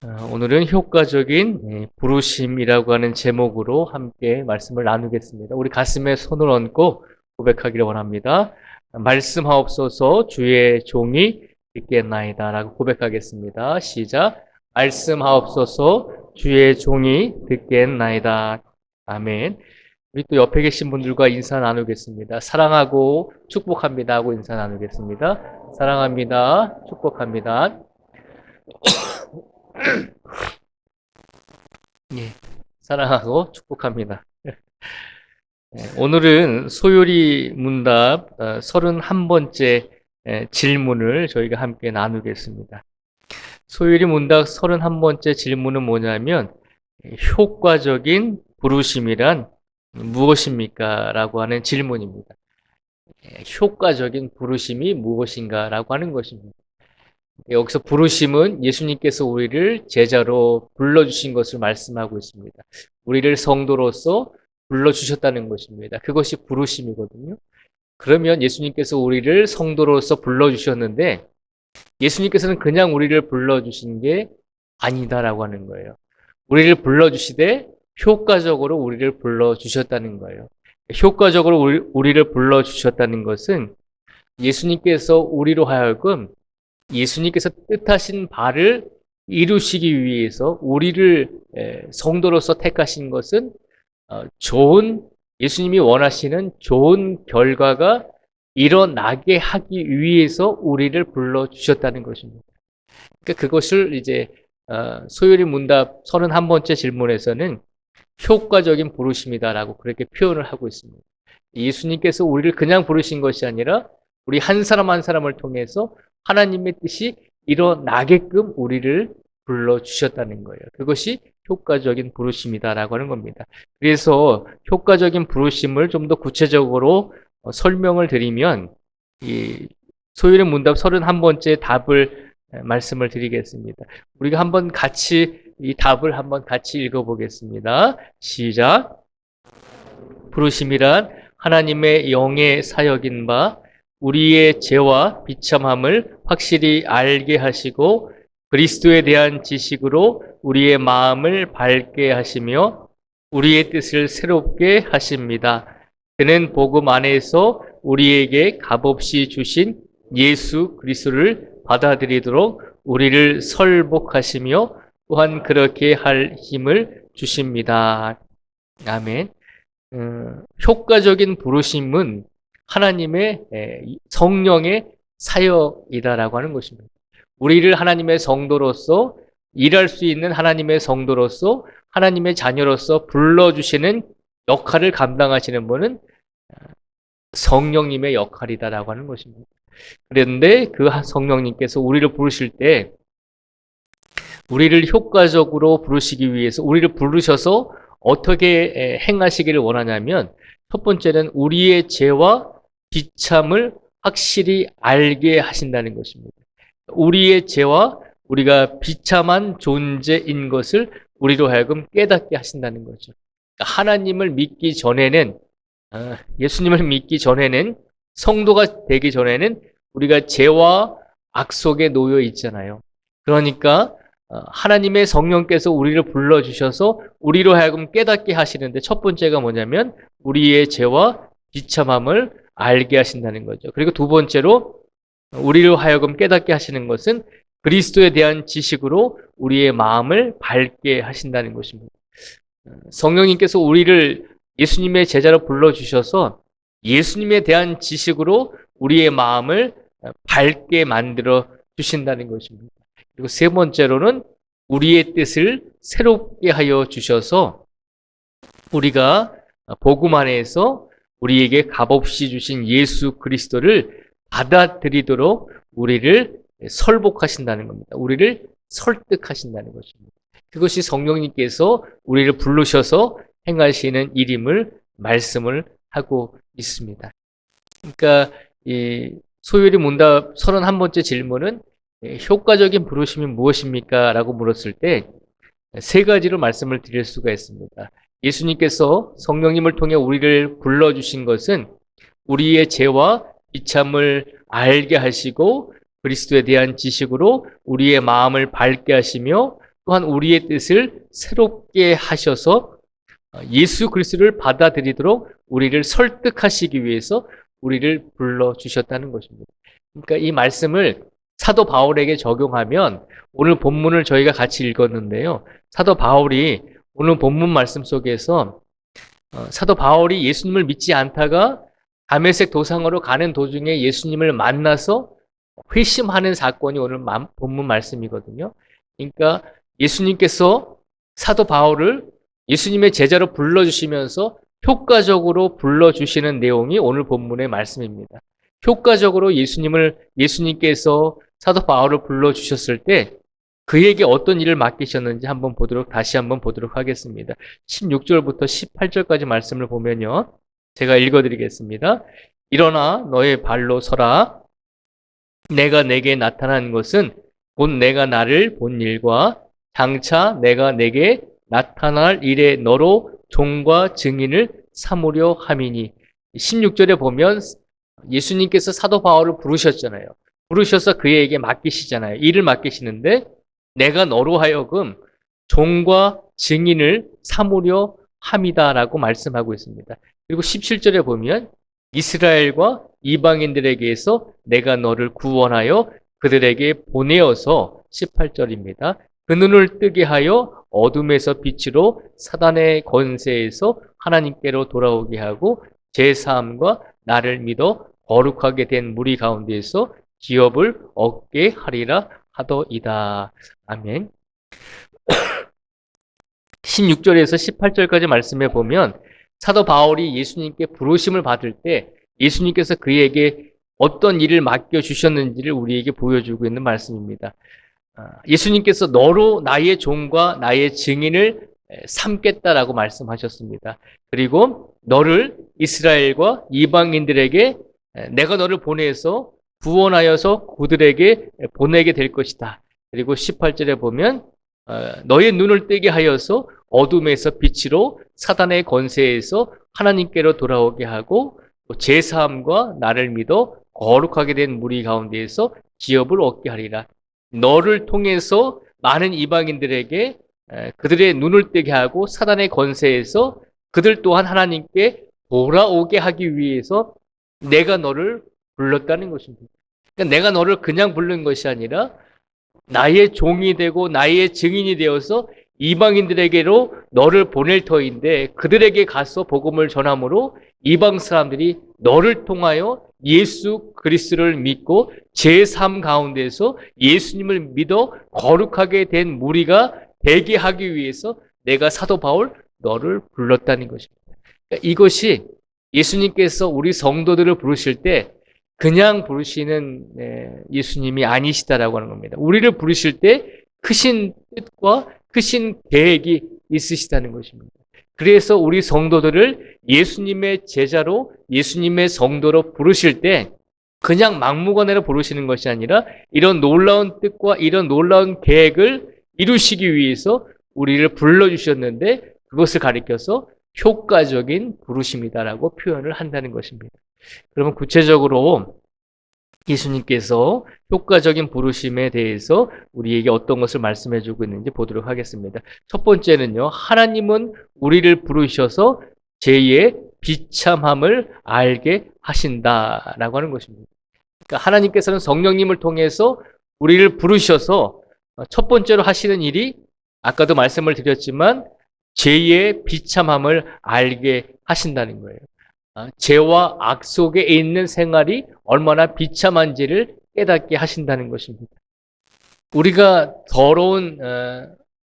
오늘은 효과적인 부르심이라고 하는 제목으로 함께 말씀을 나누겠습니다. 우리 가슴에 손을 얹고 고백하기를 원합니다. 말씀하옵소서 주의 종이 듣겠나이다 라고 고백하겠습니다. 시작. 말씀하옵소서 주의 종이 듣겠나이다. 아멘. 우리 또 옆에 계신 분들과 인사 나누겠습니다. 사랑하고 축복합니다 하고 인사 나누겠습니다. 사랑합니다. 축복합니다. 예, 사랑하고 축복합니다. 오늘은 소요리 문답 31번째 질문을 저희가 함께 나누겠습니다. 소요리 문답 31번째 질문은 뭐냐면 효과적인 부르심이란 무엇입니까? 라고 하는 질문입니다. 효과적인 부르심이 무엇인가? 라고 하는 것입니다. 여기서 부르심은 예수님께서 우리를 제자로 불러주신 것을 말씀하고 있습니다. 우리를 성도로서 불러주셨다는 것입니다. 그것이 부르심이거든요. 그러면 예수님께서 우리를 성도로서 불러주셨는데 예수님께서는 그냥 우리를 불러주신 게 아니다라고 하는 거예요. 우리를 불러주시되 효과적으로 우리를 불러주셨다는 거예요. 효과적으로 우리를 불러주셨다는 것은 예수님께서 우리로 하여금 예수님께서 뜻하신 바를 이루시기 위해서 우리를 성도로서 택하신 것은 좋은 예수님이 원하시는 좋은 결과가 일어나게 하기 위해서 우리를 불러주셨다는 것입니다. 그러니까 그것을 이제 소요리 문답 31번째 질문에서는 효과적인 부르심이다라고 그렇게 표현을 하고 있습니다. 예수님께서 우리를 그냥 부르신 것이 아니라 우리 한 사람 한 사람을 통해서 하나님의 뜻이 일어나게끔 우리를 불러주셨다는 거예요. 그것이 효과적인 부르심이다라고 하는 겁니다. 그래서 효과적인 부르심을 좀 더 구체적으로 설명을 드리면 이 소요리 문답 31번째 답을 말씀을 드리겠습니다. 우리가 한번 같이 이 답을 한번 같이 읽어보겠습니다. 시작. 부르심이란 하나님의 영의 사역인 바 우리의 죄와 비참함을 확실히 알게 하시고 그리스도에 대한 지식으로 우리의 마음을 밝게 하시며 우리의 뜻을 새롭게 하십니다. 그는 복음 안에서 우리에게 값없이 주신 예수 그리스도를 받아들이도록 우리를 설복하시며 또한 그렇게 할 힘을 주십니다. 아멘. 효과적인 부르심은 하나님의 성령의 사역이다라고 하는 것입니다. 우리를 하나님의 성도로서 일할 수 있는 하나님의 성도로서 하나님의 자녀로서 불러주시는 역할을 감당하시는 분은 성령님의 역할이다라고 하는 것입니다. 그런데 그 성령님께서 우리를 부르실 때 우리를 효과적으로 부르시기 위해서 우리를 부르셔서 어떻게 행하시기를 원하냐면 첫 번째는 우리의 죄와 비참을 확실히 알게 하신다는 것입니다. 우리의 죄와 우리가 비참한 존재인 것을 우리로 하여금 깨닫게 하신다는 거죠. 하나님을 믿기 전에는 예수님을 믿기 전에는 성도가 되기 전에는 우리가 죄와 악 속에 놓여 있잖아요. 그러니까 하나님의 성령께서 우리를 불러주셔서 우리로 하여금 깨닫게 하시는데 첫 번째가 뭐냐면 우리의 죄와 비참함을 알게 하신다는 거죠. 그리고 두 번째로 우리로 하여금 깨닫게 하시는 것은 그리스도에 대한 지식으로 우리의 마음을 밝게 하신다는 것입니다. 성령님께서 우리를 예수님의 제자로 불러주셔서 예수님에 대한 지식으로 우리의 마음을 밝게 만들어 주신다는 것입니다. 그리고 세 번째로는 우리의 뜻을 새롭게 하여 주셔서 우리가 복음 안에서 우리에게 값없이 주신 예수 그리스도를 받아들이도록 우리를 설복하신다는 겁니다. 우리를 설득하신다는 것입니다. 그것이 성령님께서 우리를 부르셔서 행하시는 일임을 말씀을 하고 있습니다. 그러니까 이 소요리 문답 31번째 질문은 효과적인 부르심이 무엇입니까? 라고 물었을 때 세 가지로 말씀을 드릴 수가 있습니다. 예수님께서 성령님을 통해 우리를 불러주신 것은 우리의 죄와 비참을 알게 하시고 그리스도에 대한 지식으로 우리의 마음을 밝게 하시며 또한 우리의 뜻을 새롭게 하셔서 예수 그리스도를 받아들이도록 우리를 설득하시기 위해서 우리를 불러주셨다는 것입니다. 그러니까 이 말씀을 사도 바울에게 적용하면 오늘 본문을 저희가 같이 읽었는데요. 사도 바울이 오늘 본문 말씀 속에서 사도 바울이 예수님을 믿지 않다가 다메섹 도상으로 가는 도중에 예수님을 만나서 회심하는 사건이 오늘 본문 말씀이거든요. 그러니까 예수님께서 사도 바울을 예수님의 제자로 불러주시면서 효과적으로 불러주시는 내용이 오늘 본문의 말씀입니다. 효과적으로 예수님께서 사도 바울을 불러주셨을 때 그에게 어떤 일을 맡기셨는지 다시 한번 보도록 하겠습니다. 16절부터 18절까지 말씀을 보면요. 제가 읽어드리겠습니다. 일어나 너의 발로 서라. 내가 내게 나타난 것은 곧 내가 나를 본 일과 장차 내가 내게 나타날 일에 너로 종과 증인을 삼으려 함이니. 16절에 보면 예수님께서 사도 바울을 부르셨잖아요. 부르셔서 그에게 맡기시잖아요. 일을 맡기시는데 내가 너로 하여금 종과 증인을 삼으려 함이다라고 말씀하고 있습니다. 그리고 17절에 보면 이스라엘과 이방인들에게서 내가 너를 구원하여 그들에게 보내어서 18절입니다. 그 눈을 뜨게 하여 어둠에서 빛으로 사단의 권세에서 하나님께로 돌아오게 하고 제3과 나를 믿어 거룩하게 된 무리 가운데에서 기업을 얻게 하리라 하더이다. 아멘. 16절에서 18절까지 말씀해 보면 사도 바울이 예수님께 부르심을 받을 때 예수님께서 그에게 어떤 일을 맡겨주셨는지를 우리에게 보여주고 있는 말씀입니다. 예수님께서 너로 나의 종과 나의 증인을 삼겠다라고 말씀하셨습니다. 그리고 너를 이스라엘과 이방인들에게 내가 너를 보내서 구원하여서 그들에게 보내게 될 것이다. 그리고 18절에 보면 너의 눈을 뜨게 하여서 어둠에서 빛으로 사단의 권세에서 하나님께로 돌아오게 하고 제3과 나를 믿어 거룩하게 된 무리 가운데에서 기업을 얻게 하리라. 너를 통해서 많은 이방인들에게 그들의 눈을 뜨게 하고 사단의 권세에서 그들 또한 하나님께 돌아오게 하기 위해서 내가 너를 불렀다는 것입니다. 그러니까 내가 너를 그냥 부른 것이 아니라 나의 종이 되고 나의 증인이 되어서 이방인들에게로 너를 보낼 터인데 그들에게 가서 복음을 전함으로 이방 사람들이 너를 통하여 예수 그리스도를 믿고 제3 가운데서 예수님을 믿어 거룩하게 된 무리가 되게 하기 위해서 내가 사도 바울 너를 불렀다는 것입니다. 그러니까 이것이 예수님께서 우리 성도들을 부르실 때 그냥 부르시는 예수님이 아니시다라고 하는 겁니다. 우리를 부르실 때 크신 뜻과 크신 계획이 있으시다는 것입니다. 그래서 우리 성도들을 예수님의 제자로 예수님의 성도로 부르실 때 그냥 막무가내로 부르시는 것이 아니라 이런 놀라운 뜻과 이런 놀라운 계획을 이루시기 위해서 우리를 불러주셨는데 그것을 가리켜서 효과적인 부르심이다라고 표현을 한다는 것입니다. 그러면 구체적으로 예수님께서 효과적인 부르심에 대해서 우리에게 어떤 것을 말씀해 주고 있는지 보도록 하겠습니다. 첫 번째는요, 하나님은 우리를 부르셔서 제2의 비참함을 알게 하신다라고 하는 것입니다. 그러니까 하나님께서는 성령님을 통해서 우리를 부르셔서 첫 번째로 하시는 일이 아까도 말씀을 드렸지만 제2의 비참함을 알게 하신다는 거예요. 죄와 악 속에 있는 생활이 얼마나 비참한지를 깨닫게 하신다는 것입니다. 우리가 더러운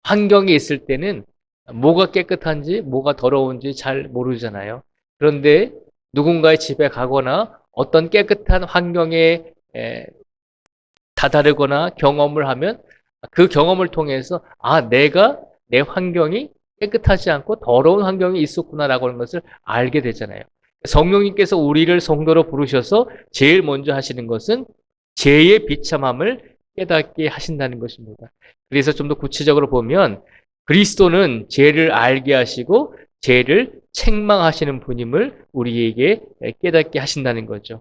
환경에 있을 때는 뭐가 깨끗한지 뭐가 더러운지 잘 모르잖아요. 그런데 누군가의 집에 가거나 어떤 깨끗한 환경에 다다르거나 경험을 하면 그 경험을 통해서 내가 내 환경이 깨끗하지 않고 더러운 환경이 있었구나라고 하는 것을 알게 되잖아요. 성령님께서 우리를 성도로 부르셔서 제일 먼저 하시는 것은 죄의 비참함을 깨닫게 하신다는 것입니다. 그래서 좀 더 구체적으로 보면 그리스도는 죄를 알게 하시고 죄를 책망하시는 분임을 우리에게 깨닫게 하신다는 거죠.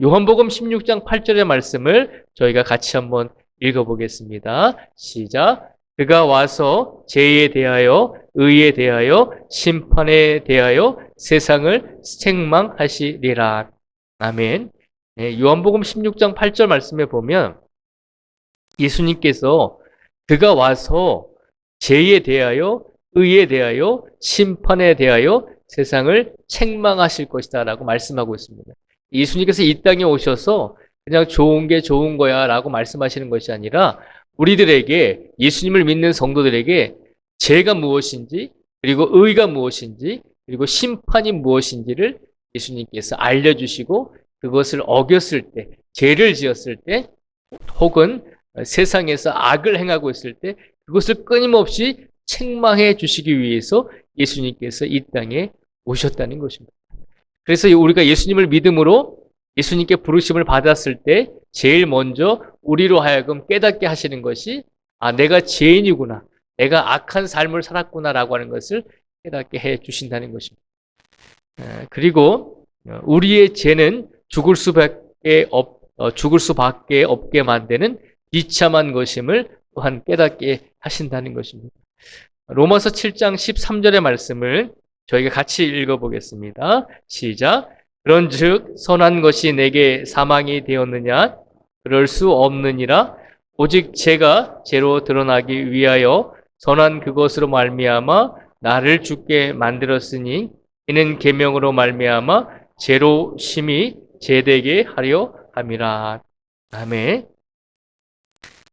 요한복음 16장 8절의 말씀을 저희가 같이 한번 읽어보겠습니다. 시작. 그가 와서 죄에 대하여 의에 대하여 심판에 대하여 세상을 책망하시리라. 아멘. 네, 요한복음 16장 8절 말씀에 보면 예수님께서 그가 와서 죄에 대하여 의에 대하여 심판에 대하여 세상을 책망하실 것이다 라고 말씀하고 있습니다. 예수님께서 이 땅에 오셔서 그냥 좋은 게 좋은 거야 라고 말씀하시는 것이 아니라 우리들에게, 예수님을 믿는 성도들에게 죄가 무엇인지, 그리고 의가 무엇인지, 그리고 심판이 무엇인지를 예수님께서 알려주시고 그것을 어겼을 때, 죄를 지었을 때, 혹은 세상에서 악을 행하고 있을 때 그것을 끊임없이 책망해 주시기 위해서 예수님께서 이 땅에 오셨다는 것입니다. 그래서 우리가 예수님을 믿음으로 예수님께 부르심을 받았을 때 제일 먼저 우리로 하여금 깨닫게 하시는 것이 내가 죄인이구나, 내가 악한 삶을 살았구나라고 하는 것을 깨닫게 해 주신다는 것입니다. 그리고 우리의 죄는 죽을 수밖에 없게 만드는 비참한 것임을 또한 깨닫게 하신다는 것입니다. 로마서 7장 13절의 말씀을 저희가 같이 읽어보겠습니다. 시작. 그런즉 선한 것이 내게 사망이 되었느냐? 그럴 수 없느니라. 오직 죄가 죄로 드러나기 위하여 선한 그것으로 말미암아 나를 죽게 만들었으니 이는 계명으로 말미암아 죄로 심히 죄되게 하려 함이라. 아멘.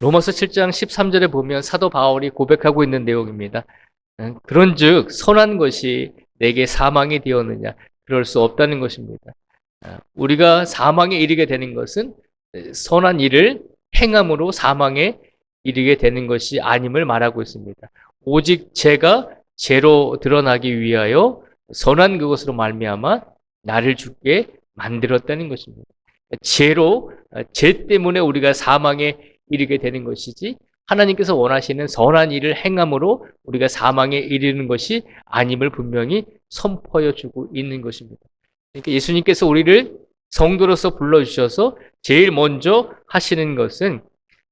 로마서 7장 13절에 보면 사도 바울이 고백하고 있는 내용입니다. 그런즉 선한 것이 내게 사망이 되었느냐? 그럴 수 없다는 것입니다. 우리가 사망에 이르게 되는 것은 선한 일을 행함으로 사망에 이르게 되는 것이 아님을 말하고 있습니다. 오직 죄가 죄로 드러나기 위하여 선한 그것으로 말미암아 나를 죽게 만들었다는 것입니다. 죄 때문에 우리가 사망에 이르게 되는 것이지 하나님께서 원하시는 선한 일을 행함으로 우리가 사망에 이르는 것이 아님을 분명히 선포해 주고 있는 것입니다. 그러니까 예수님께서 우리를 성도로서 불러주셔서 제일 먼저 하시는 것은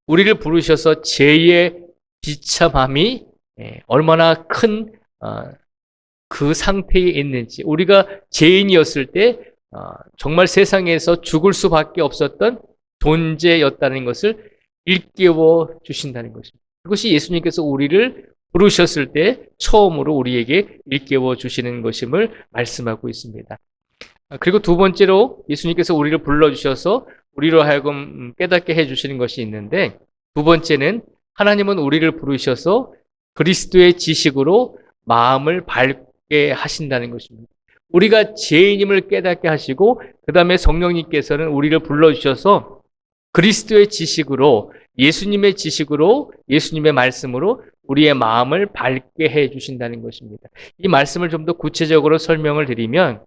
우리를 부르셔서 죄의 비참함이 얼마나 큰 그 상태에 있는지, 우리가 죄인이었을 때 정말 세상에서 죽을 수밖에 없었던 존재였다는 것을 일깨워 주신다는 것입니다. 그것이 예수님께서 우리를 부르셨을 때 처음으로 우리에게 일깨워 주시는 것임을 말씀하고 있습니다. 그리고 두 번째로 예수님께서 우리를 불러주셔서 우리로 하여금 깨닫게 해주시는 것이 있는데, 두 번째는 하나님은 우리를 부르셔서 그리스도의 지식으로 마음을 밝게 하신다는 것입니다. 우리가 죄인임을 깨닫게 하시고 그 다음에 성령님께서는 우리를 불러주셔서 그리스도의 지식으로, 예수님의 지식으로, 예수님의 말씀으로 우리의 마음을 밝게 해 주신다는 것입니다. 이 말씀을 좀 더 구체적으로 설명을 드리면,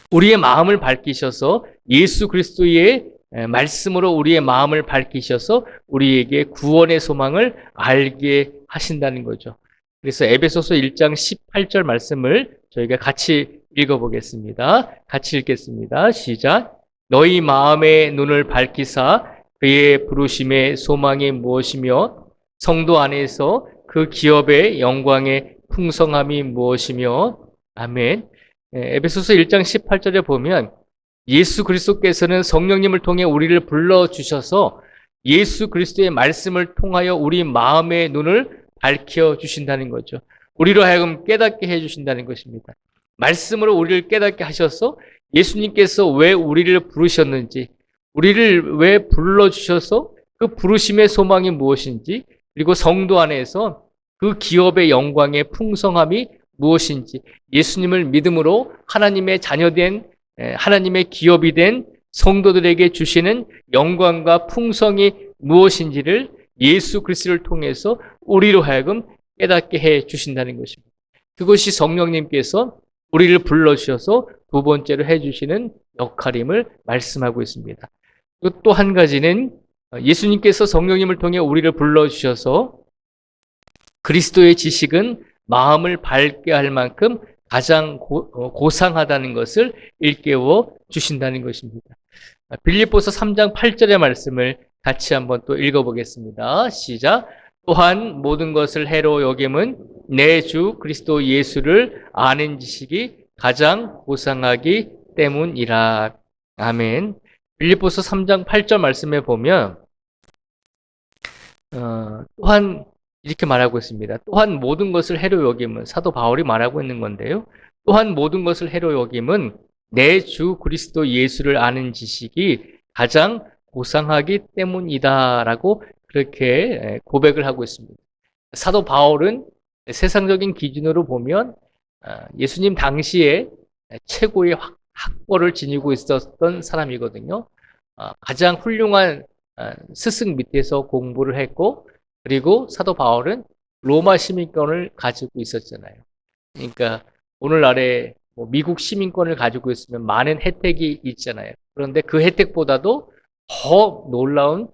우리의 마음을 밝히셔서 예수 그리스도의 말씀으로 우리의 마음을 밝히셔서 우리에게 구원의 소망을 알게 하신다는 거죠. 그래서 에베소서 1장 18절 말씀을 저희가 같이 읽어보겠습니다. 같이 읽겠습니다. 시작. 너희 마음의 눈을 밝히사 그의 부르심의 소망이 무엇이며 성도 안에서 그 기업의 영광의 풍성함이 무엇이며. 아멘. 에베소서 1장 18절에 보면 예수 그리스도께서는 성령님을 통해 우리를 불러주셔서 예수 그리스도의 말씀을 통하여 우리 마음의 눈을 밝혀주신다는 거죠. 우리로 하여금 깨닫게 해주신다는 것입니다. 말씀으로 우리를 깨닫게 하셔서 예수님께서 왜 우리를 부르셨는지, 우리를 왜 불러주셔서 그 부르심의 소망이 무엇인지, 그리고 성도 안에서 그 기업의 영광의 풍성함이 무엇인지, 예수님을 믿음으로 하나님의 자녀된, 하나님의 기업이 된 성도들에게 주시는 영광과 풍성이 무엇인지를 예수 그리스도를 통해서 우리로 하여금 깨닫게 해 주신다는 것입니다. 그것이 성령님께서 우리를 불러주셔서 두 번째로 해주시는 역할임을 말씀하고 있습니다. 또 한 가지는 예수님께서 성령님을 통해 우리를 불러주셔서 그리스도의 지식은 마음을 밝게 할 만큼 가장 고상하다는 것을 일깨워 주신다는 것입니다. 빌립보서 3장 8절의 말씀을 같이 한번 또 읽어보겠습니다. 시작. 또한 모든 것을 해로 여김은 내 주 그리스도 예수를 아는 지식이 가장 고상하기 때문이라. 아멘. 빌립보서 3장 8절 말씀에 보면 또한 이렇게 말하고 있습니다. 또한 모든 것을 해로 여김은, 사도 바울이 말하고 있는 건데요. 또한 모든 것을 해로 여김은 내 주 그리스도 예수를 아는 지식이 가장 고상하기 때문이다라고 그렇게 고백을 하고 있습니다. 사도 바울은 세상적인 기준으로 보면 예수님 당시에 최고의 학벌을 지니고 있었던 사람이거든요. 가장 훌륭한 스승 밑에서 공부를 했고, 그리고 사도 바울은 로마 시민권을 가지고 있었잖아요. 그러니까 오늘날에 뭐 미국 시민권을 가지고 있으면 많은 혜택이 있잖아요. 그런데 그 혜택보다도 더 놀라운,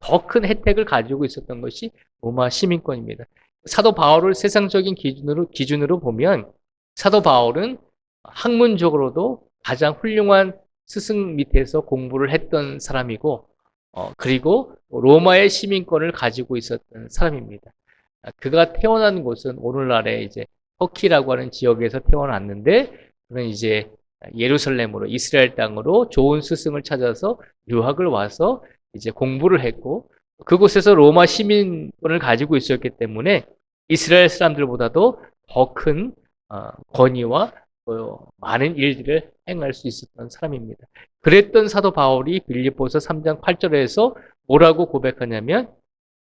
더 큰 혜택을 가지고 있었던 것이 로마 시민권입니다. 사도 바울을 세상적인 기준으로 보면 사도 바울은 학문적으로도 가장 훌륭한 스승 밑에서 공부를 했던 사람이고, 그리고 로마의 시민권을 가지고 있었던 사람입니다. 그가 태어난 곳은 오늘날의 이제 터키라고 하는 지역에서 태어났는데, 그는 이제 예루살렘으로, 이스라엘 땅으로 좋은 스승을 찾아서 유학을 와서 이제 공부를 했고, 그곳에서 로마 시민권을 가지고 있었기 때문에 이스라엘 사람들보다도 더 큰 권위와 많은 일들을 행할 수 있었던 사람입니다. 그랬던 사도 바울이 빌립보서 3장 8절에서 뭐라고 고백하냐면,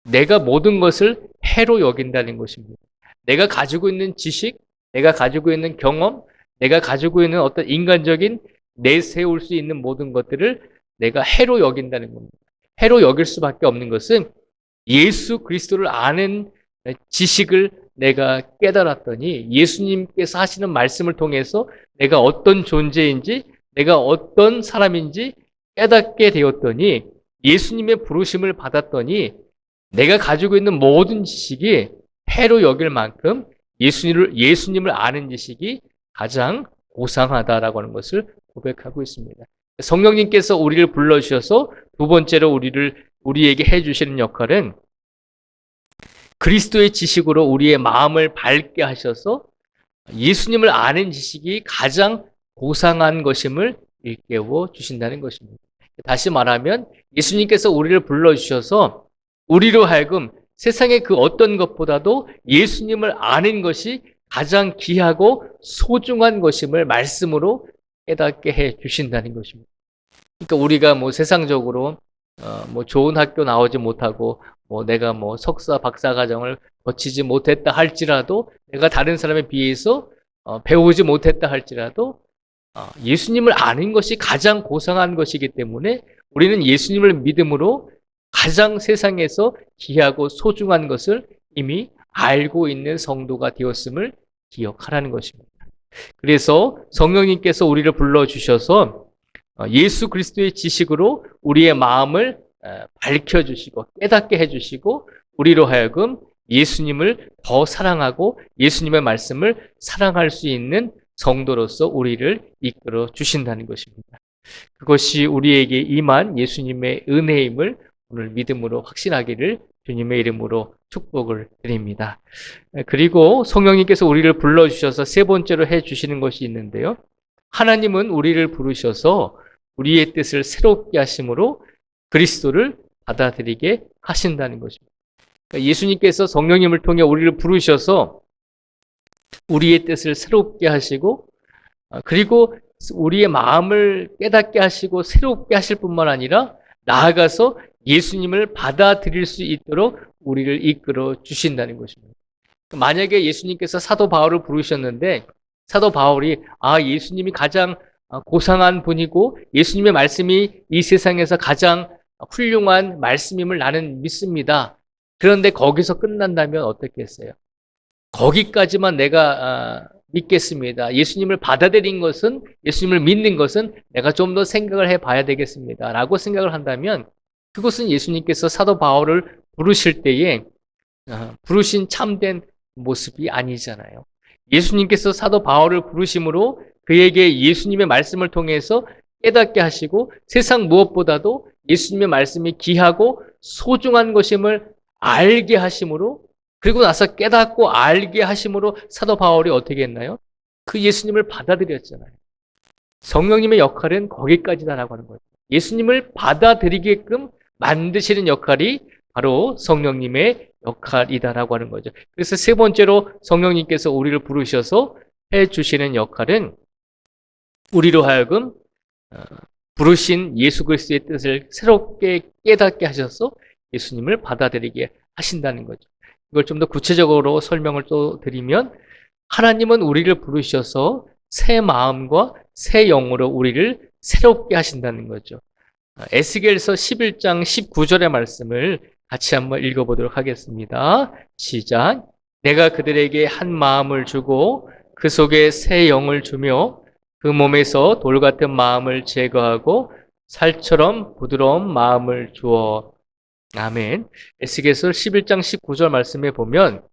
내가 모든 것을 해로 여긴다는 것입니다. 내가 가지고 있는 지식, 내가 가지고 있는 경험, 내가 가지고 있는 어떤 인간적인 내세울 수 있는 모든 것들을 내가 해로 여긴다는 겁니다. 해로 여길 수밖에 없는 것은 예수 그리스도를 아는 지식을 내가 깨달았더니, 예수님께서 하시는 말씀을 통해서 내가 어떤 존재인지, 내가 어떤 사람인지 깨닫게 되었더니, 예수님의 부르심을 받았더니 내가 가지고 있는 모든 지식이 해로 여길 만큼 예수님을 아는 지식이 가장 고상하다라고 하는 것을 고백하고 있습니다. 성령님께서 우리를 불러주셔서 두 번째로 우리에게 해주시는 역할은 그리스도의 지식으로 우리의 마음을 밝게 하셔서 예수님을 아는 지식이 가장 고상한 것임을 일깨워 주신다는 것입니다. 다시 말하면 예수님께서 우리를 불러주셔서 우리로 하여금 세상의 그 어떤 것보다도 예수님을 아는 것이 가장 귀하고 소중한 것임을 말씀으로 깨닫게 해 주신다는 것입니다. 그러니까 우리가 뭐 세상적으로 뭐 좋은 학교 나오지 못하고 뭐 내가 뭐 석사 박사 과정을 거치지 못했다 할지라도, 내가 다른 사람에 비해서 배우지 못했다 할지라도 예수님을 아는 것이 가장 고상한 것이기 때문에 우리는 예수님을 믿음으로 가장 세상에서 귀하고 소중한 것을 이미 알고 있는 성도가 되었음을 기억하라는 것입니다. 그래서 성령님께서 우리를 불러주셔서 예수 그리스도의 지식으로 우리의 마음을 밝혀주시고 깨닫게 해주시고, 우리로 하여금 예수님을 더 사랑하고 예수님의 말씀을 사랑할 수 있는 성도로서 우리를 이끌어 주신다는 것입니다. 그것이 우리에게 임한 예수님의 은혜임을 오늘 믿음으로 확신하기를 주님의 이름으로 축복을 드립니다. 그리고 성령님께서 우리를 불러주셔서 세 번째로 해주시는 것이 있는데요. 하나님은 우리를 부르셔서 우리의 뜻을 새롭게 하심으로 그리스도를 받아들이게 하신다는 것입니다. 그러니까 예수님께서 성령님을 통해 우리를 부르셔서 우리의 뜻을 새롭게 하시고, 그리고 우리의 마음을 깨닫게 하시고 새롭게 하실 뿐만 아니라 나아가서 예수님을 받아들일 수 있도록 우리를 이끌어 주신다는 것입니다. 만약에 예수님께서 사도 바울을 부르셨는데 사도 바울이 예수님이 가장 고상한 분이고 예수님의 말씀이 이 세상에서 가장 훌륭한 말씀임을 나는 믿습니다. 그런데 거기서 끝난다면 어떻게 했어요? 거기까지만 내가 믿겠습니다. 예수님을 받아들인 것은, 예수님을 믿는 것은 내가 좀 더 생각을 해봐야 되겠습니다 라고 생각을 한다면, 그것은 예수님께서 사도 바울을 부르실 때에 부르신 참된 모습이 아니잖아요. 예수님께서 사도 바울을 부르심으로 그에게 예수님의 말씀을 통해서 깨닫게 하시고 세상 무엇보다도 예수님의 말씀이 귀하고 소중한 것임을 알게 하심으로, 그리고 나서 깨닫고 알게 하심으로 사도 바울이 어떻게 했나요? 그 예수님을 받아들였잖아요. 성령님의 역할은 거기까지다라고 하는 거예요. 예수님을 받아들이게끔 만드시는 역할이 바로 성령님의 역할이다라고 하는 거죠. 그래서 세 번째로 성령님께서 우리를 부르셔서 해주시는 역할은 우리로 하여금 부르신 예수 그리스도의 뜻을 새롭게 깨닫게 하셔서 예수님을 받아들이게 하신다는 거죠. 이걸 좀 더 구체적으로 설명을 또 드리면, 하나님은 우리를 부르셔서 새 마음과 새 영으로 우리를 새롭게 하신다는 거죠. 에스겔서 11장 19절의 말씀을 같이 한번 읽어보도록 하겠습니다. 시작. 내가 그들에게 한 마음을 주고 그 속에 새 영을 주며 그 몸에서 돌 같은 마음을 제거하고 살처럼 부드러운 마음을 주어. 아멘. 에스겔서 11장 19절 말씀에 보면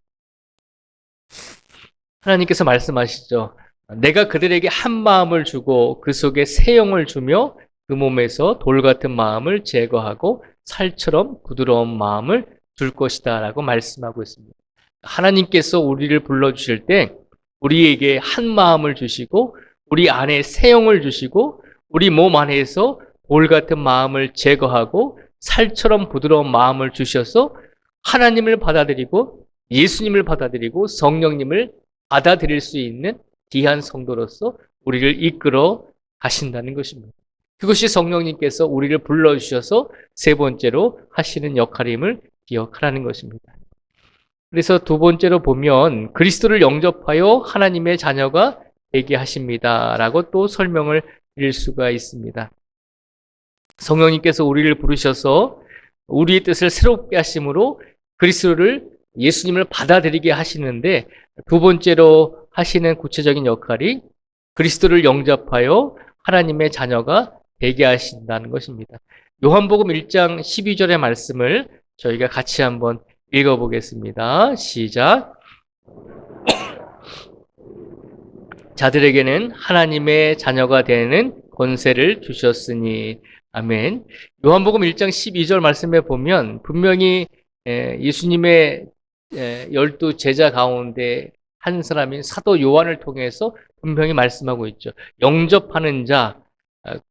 하나님께서 말씀하시죠. 내가 그들에게 한 마음을 주고 그 속에 새 영을 주며 그 몸에서 돌 같은 마음을 제거하고 살처럼 부드러운 마음을 줄 것이다 라고 말씀하고 있습니다. 하나님께서 우리를 불러주실 때 우리에게 한 마음을 주시고 우리 안에 새 영을 주시고 우리 몸 안에서 돌 같은 마음을 제거하고 살처럼 부드러운 마음을 주셔서 하나님을 받아들이고 예수님을 받아들이고 성령님을 받아들일 수 있는 귀한 성도로서 우리를 이끌어 가신다는 것입니다. 그것이 성령님께서 우리를 불러주셔서 세 번째로 하시는 역할임을 기억하라는 것입니다. 그래서 두 번째로 보면 그리스도를 영접하여 하나님의 자녀가 되게 하십니다 라고 또 설명을 드릴 수가 있습니다. 성령님께서 우리를 부르셔서 우리의 뜻을 새롭게 하심으로 그리스도를, 예수님을 받아들이게 하시는데, 두 번째로 하시는 구체적인 역할이 그리스도를 영접하여 하나님의 자녀가 되게 하신다는 것입니다. 요한복음 1장 12절의 말씀을 저희가 같이 한번 읽어보겠습니다. 시작. 자들에게는 하나님의 자녀가 되는 권세를 주셨으니. 아멘. 요한복음 1장 12절 말씀에 보면 분명히 예수님의 12 제자 가운데 한 사람인 사도 요한을 통해서 분명히 말씀하고 있죠. 영접하는 자,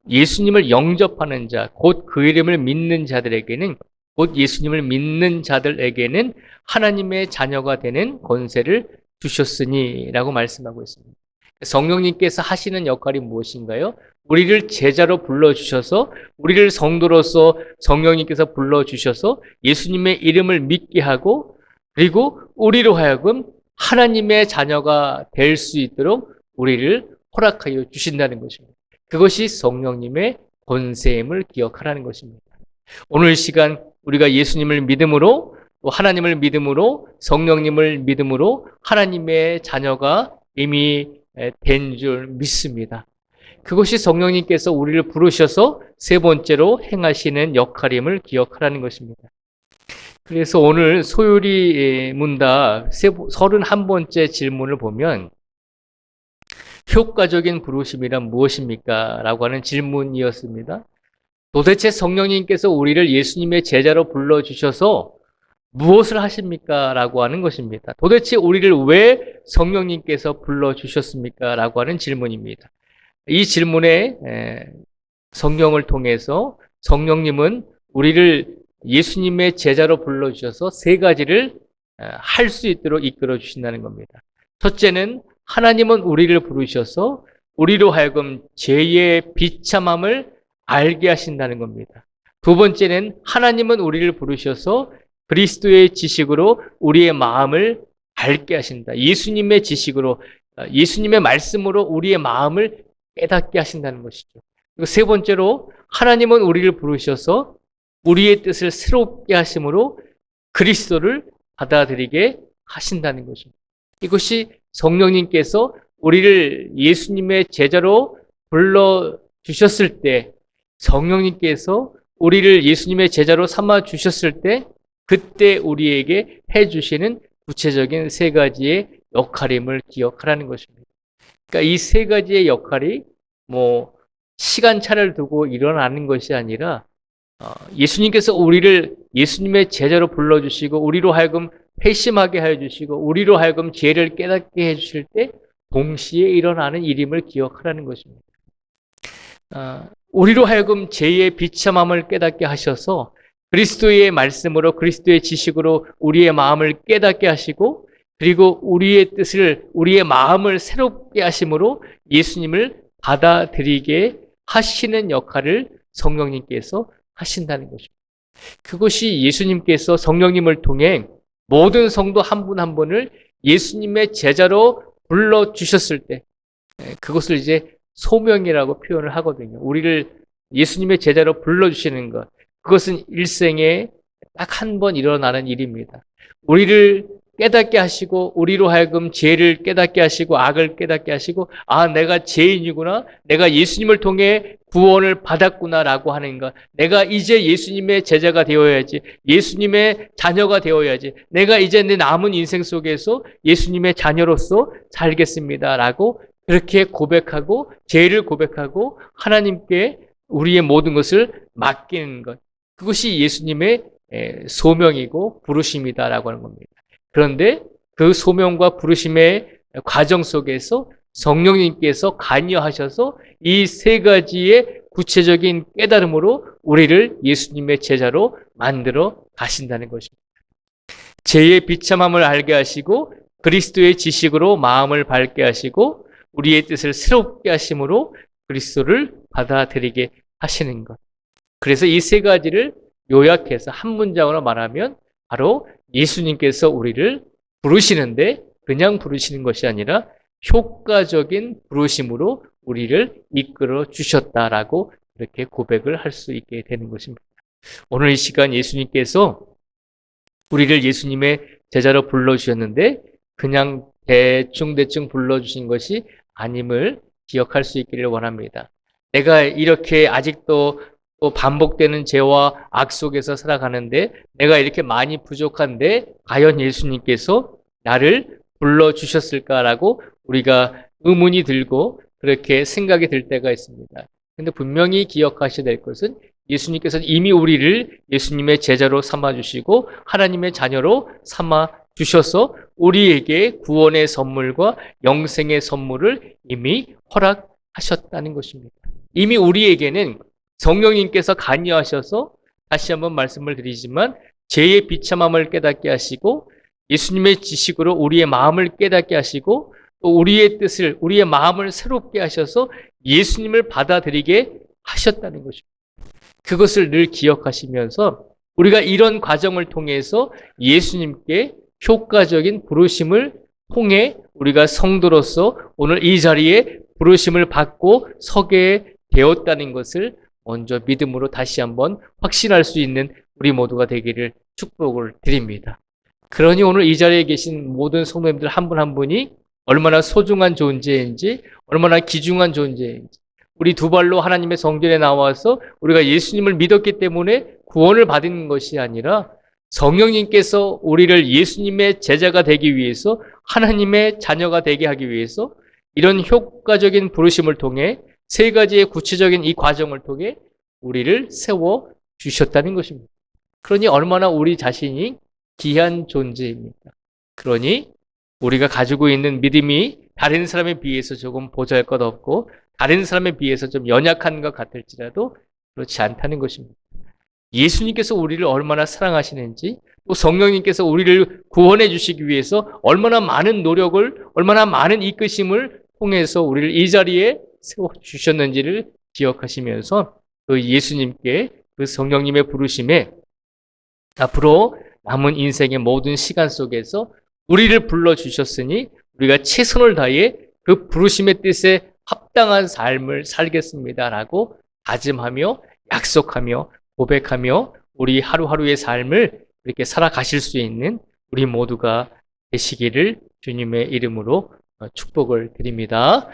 예수님을 영접하는 자, 곧 그 이름을 믿는 자들에게는, 곧 예수님을 믿는 자들에게는 하나님의 자녀가 되는 권세를 주셨으니 라고 말씀하고 있습니다. 성령님께서 하시는 역할이 무엇인가요? 우리를 제자로 불러주셔서, 우리를 성도로서 성령님께서 불러주셔서 예수님의 이름을 믿게 하고, 그리고 우리로 하여금 하나님의 자녀가 될 수 있도록 우리를 허락하여 주신다는 것입니다. 그것이 성령님의 권세임을 기억하라는 것입니다. 오늘 시간 우리가 예수님을 믿음으로, 또 하나님을 믿음으로, 성령님을 믿음으로 하나님의 자녀가 이미 된 줄 믿습니다. 그것이 성령님께서 우리를 부르셔서 세 번째로 행하시는 역할임을 기억하라는 것입니다. 그래서 오늘 소율이 문답 31번째 질문을 보면 효과적인 부르심이란 무엇입니까? 라고 하는 질문이었습니다. 도대체 성령님께서 우리를 예수님의 제자로 불러주셔서 무엇을 하십니까? 라고 하는 것입니다. 도대체 우리를 왜 성령님께서 불러주셨습니까? 라고 하는 질문입니다. 이 질문에 성경을 통해서 성령님은 우리를 예수님의 제자로 불러주셔서 세 가지를 할 수 있도록 이끌어 주신다는 겁니다. 첫째는 하나님은 우리를 부르셔서 우리로 하여금 죄의 비참함을 알게 하신다는 겁니다. 두 번째는 하나님은 우리를 부르셔서 그리스도의 지식으로 우리의 마음을 밝게 하신다. 예수님의 지식으로, 예수님의 말씀으로 우리의 마음을 깨닫게 하신다는 것이죠. 그리고 세 번째로 하나님은 우리를 부르셔서 우리의 뜻을 새롭게 하심으로 그리스도를 받아들이게 하신다는 것입니다. 이것이 성령님께서 우리를 예수님의 제자로 불러주셨을 때, 성령님께서 우리를 예수님의 제자로 삼아주셨을 때, 그때 우리에게 해주시는 구체적인 세 가지의 역할임을 기억하라는 것입니다. 그러니까 이 세 가지의 역할이 시간차를 두고 일어나는 것이 아니라 예수님께서 우리를 예수님의 제자로 불러주시고 우리로 하여금 회심하게 해주시고 우리로 하여금 죄를 깨닫게 해주실 때 동시에 일어나는 일임을 기억하라는 것입니다. 우리로 하여금 죄의 비참함을 깨닫게 하셔서 그리스도의 말씀으로 그리스도의 지식으로 우리의 마음을 깨닫게 하시고 그리고 우리의 뜻을 우리의 마음을 새롭게 하심으로 예수님을 받아들이게 하시는 역할을 성령님께서 하신다는 것입니다. 그것이 예수님께서 성령님을 통해 모든 성도 한 분 한 분을 예수님의 제자로 불러주셨을 때 그것을 이제 소명이라고 표현을 하거든요. 우리를 예수님의 제자로 불러주시는 것, 그것은 일생에 딱 한 번 일어나는 일입니다. 우리를 깨닫게 하시고 우리로 하여금 죄를 깨닫게 하시고 악을 깨닫게 하시고 내가 죄인이구나, 내가 예수님을 통해 구원을 받았구나라고 하는 것, 내가 이제 예수님의 제자가 되어야지, 예수님의 자녀가 되어야지, 내가 이제 내 남은 인생 속에서 예수님의 자녀로서 살겠습니다라고 그렇게 고백하고 죄를 고백하고 하나님께 우리의 모든 것을 맡기는 것, 그것이 예수님의 소명이고 부르심이다라고 하는 겁니다. 그런데 그 소명과 부르심의 과정 속에서 성령님께서 관여하셔서 이 세 가지의 구체적인 깨달음으로 우리를 예수님의 제자로 만들어 가신다는 것입니다. 죄의 비참함을 알게 하시고 그리스도의 지식으로 마음을 밝게 하시고 우리의 뜻을 새롭게 하심으로 그리스도를 받아들이게 하시는 것. 그래서 이 세 가지를 요약해서 한 문장으로 말하면 바로 예수님께서 우리를 부르시는데 그냥 부르시는 것이 아니라 효과적인 부르심으로 우리를 이끌어 주셨다라고 이렇게 고백을 할 수 있게 되는 것입니다. 오늘 이 시간 예수님께서 우리를 예수님의 제자로 불러주셨는데 그냥 대충 불러주신 것이 아님을 기억할 수 있기를 원합니다. 내가 이렇게 아직도 또 반복되는 죄와 악 속에서 살아가는데 내가 이렇게 많이 부족한데 과연 예수님께서 나를 불러주셨을까라고 우리가 의문이 들고 그렇게 생각이 들 때가 있습니다. 근데 분명히 기억하셔야 될 것은 예수님께서 이미 우리를 예수님의 제자로 삼아주시고 하나님의 자녀로 삼아주셔서 우리에게 구원의 선물과 영생의 선물을 이미 허락하셨다는 것입니다. 이미 우리에게는 성령님께서 관여하셔서 다시 한번 말씀을 드리지만 죄의 비참함을 깨닫게 하시고 예수님의 지식으로 우리의 마음을 깨닫게 하시고 또 우리의 뜻을 우리의 마음을 새롭게 하셔서 예수님을 받아들이게 하셨다는 것입니다. 그것을 늘 기억하시면서 우리가 이런 과정을 통해서 예수님께 효과적인 부르심을 통해 우리가 성도로서 오늘 이 자리에 부르심을 받고 서게 되었다는 것을 먼저 믿음으로 다시 한번 확신할 수 있는 우리 모두가 되기를 축복을 드립니다. 그러니 오늘 이 자리에 계신 모든 성도님들 한 분 한 분이 얼마나 소중한 존재인지, 얼마나 귀중한 존재인지, 우리 두 발로 하나님의 성전에 나와서 우리가 예수님을 믿었기 때문에 구원을 받은 것이 아니라 성령님께서 우리를 예수님의 제자가 되기 위해서 하나님의 자녀가 되게 하기 위해서 이런 효과적인 부르심을 통해 세 가지의 구체적인 이 과정을 통해 우리를 세워 주셨다는 것입니다. 그러니 얼마나 우리 자신이 귀한 존재입니까? 그러니 우리가 가지고 있는 믿음이 다른 사람에 비해서 조금 보잘것없고 다른 사람에 비해서 좀 연약한 것 같을지라도 그렇지 않다는 것입니다. 예수님께서 우리를 얼마나 사랑하시는지 또 성령님께서 우리를 구원해 주시기 위해서 얼마나 많은 노력을 얼마나 많은 이끄심을 통해서 우리를 이 자리에 세워주셨는지를 기억하시면서 그 예수님께 그 성령님의 부르심에 앞으로 남은 인생의 모든 시간 속에서 우리를 불러주셨으니 우리가 최선을 다해 그 부르심의 뜻에 합당한 삶을 살겠습니다라고 다짐하며 약속하며 고백하며 우리 하루하루의 삶을 이렇게 살아가실 수 있는 우리 모두가 되시기를 주님의 이름으로 축복을 드립니다.